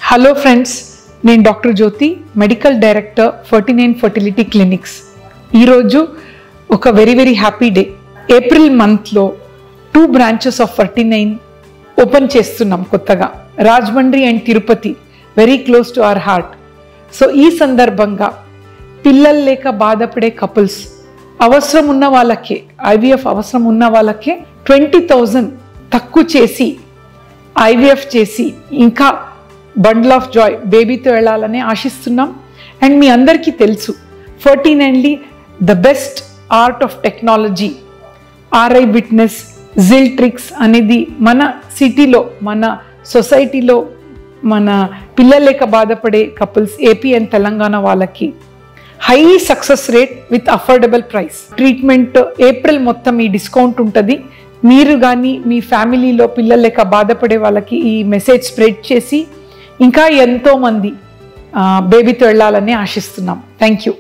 Hello friends, నేను doctor జ్యోతి, medical director 49 fertility clinics. ఈరోజు ఒక వెరీ హ్యాపీ డే. ఏప్రిల్ మంత్లో 2 బ్రాంచెస్ ఆఫ్ 49 ఓపెన్ చేస్తున్నాం కొత్తగా. Rajahmundry and Tirupati, very close to our heart. So ఈ సందర్భంగా పిల్లలు లేక బాధపడే కపుల్స్, అవసరం ఉన్న వాళ్ళకే, ఐవీఎఫ్ అవసరం ఉన్న వాళ్ళకే 20,000 తక్కువ చేసి ఐవీఎఫ్ చేసి ఇంకా బండిల్ ఆఫ్ జాయ్ బేబీతో వెళ్ళాలని ఆశిస్తున్నాం. అండ్ మీ అందరికీ తెలుసు 49ly the best art of technology RI witness జిల్ట్రిక్స్ అనేది మన సిటీలో, మన సొసైటీలో, మన పిల్లలు లేక బాధపడే కపుల్స్ ఏపీ అండ్ తెలంగాణ వాళ్ళకి high success rate with affordable price. Treatment April మొత్తం ఈ డిస్కౌంట్ ఉంటుంది. మీరు కానీ మీ ఫ్యామిలీలో పిల్లలు లేక బాధపడే వాళ్ళకి ఈ మెసేజ్ స్ప్రెడ్ చేసి ఇంకా ఎంతోమంది బేబీతో వెళ్ళాలని ఆశిస్తున్నాం. Thank you.